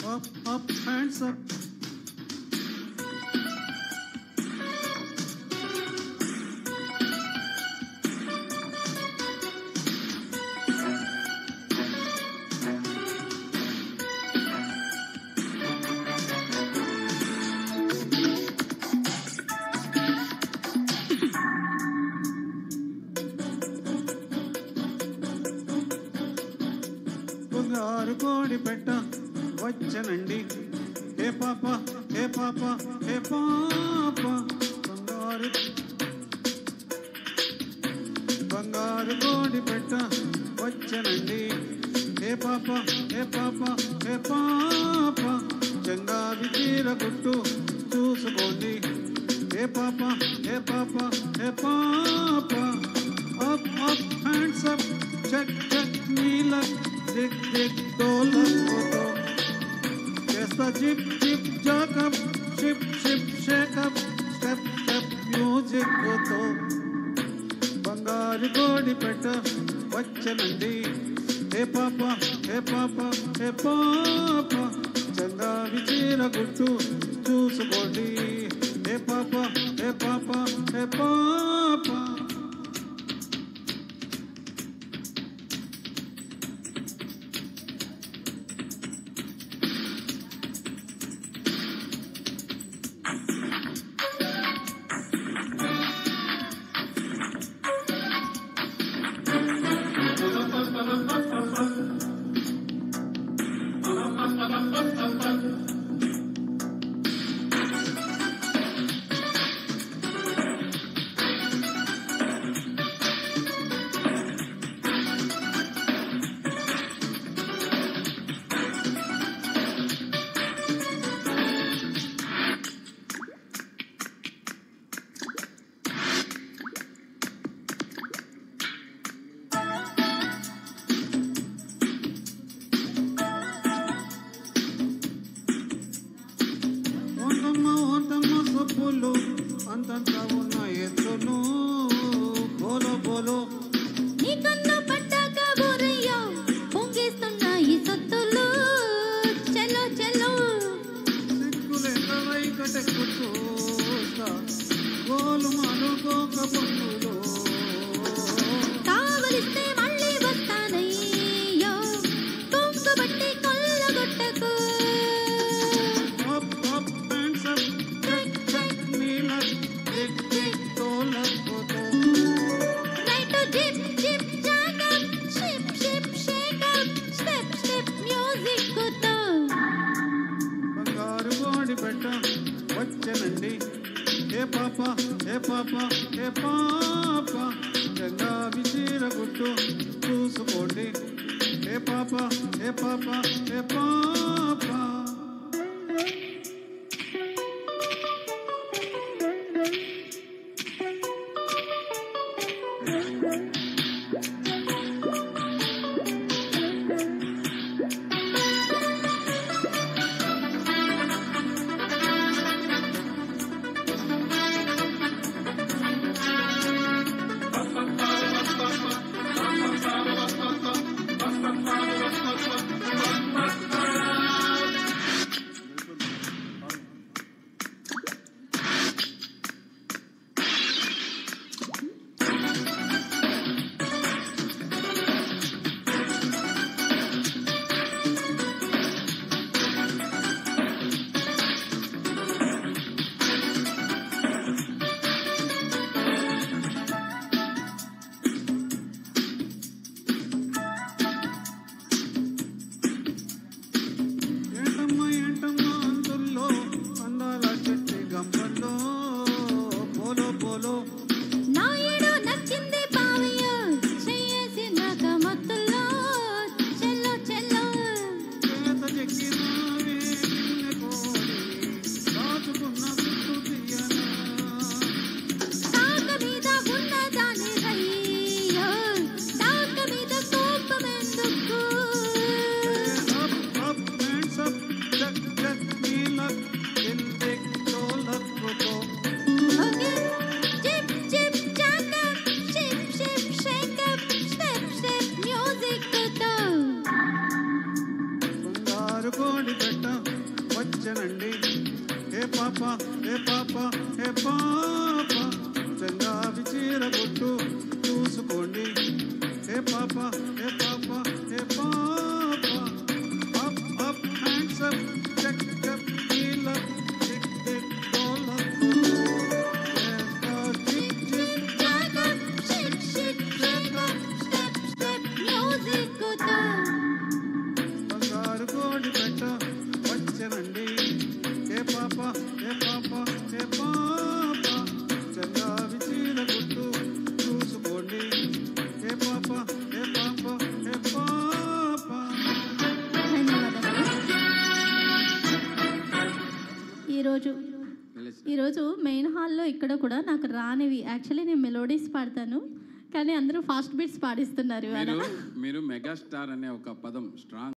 up, up, hands up. బంగారు కోడి పెట్ట వచ్చనండి హే పాప హే పాప హే పాప బంగారు కోడి పెట్ట వచ్చనండి హే పాప హే పాప హే పాప చంగావి చీర గుట్టు చూసుకోండి హే పాప హే పాప హే పాప up up hands up check check నీల జిగ్ జిగ్ డోలతో చేస్తా zip zip jack up ship ship shake up step step music తో బంగారు కోడి పెట్ట వచ్చనండి హే పాప హే పాప హే పాప చంగావి చీర గుట్టు చూసుకోండి హే పాప హే పాప హే పాప సొప్పులు అంతంతా ఉన్న ఎత్తును బోలో బోలో నీ కన్ను పట్టాక బోరయ్యా పొంగేస్తున్న ఈ సొత్తులు చెలో చెలో సిక్కులెందవై కటెక్కుతూ గోలు మాలుకోక పన్నులు కావలిస్తే మళ్ళీ వస్తానయ్యో కొంగు బట్టి కొల్లగొట్టకు వచ్చనండి హే పాప హే పాప హే పాప చంగావి చీర గుట్టు చూసుకోండి హే పాప హే పాప హే పాప ఏ పాప ఏ పాప చంగావి చీర గుట్టు చూసుకోండి ఏ పాప ఏ పాప ఏ పాప up up hands up check check feel up tick tick doll up tick tick jack up shake shake shake up step step music తో బంగారు కోడి పెట్ట వచ్చనండి ఏ పాప ఏ పాప ఏ పాప చంగావి చీర గుట్టు చూసుకోండి ఏ పాప ఏ పాప ఏ పాప. ధన్యవాదాలు. ఈరోజు మెయిన్ హాల్లో ఇక్కడ కూడా నాకు రానివి యాక్చువల్లీ నేను మెలోడీస్ పాడతాను కానీ అందరూ ఫాస్ట్ బీట్స్ పాడిస్తున్నారు ఇవాళ. మీరు మెగాస్టార్ అనే ఒక పదం స్ట్రాంగ్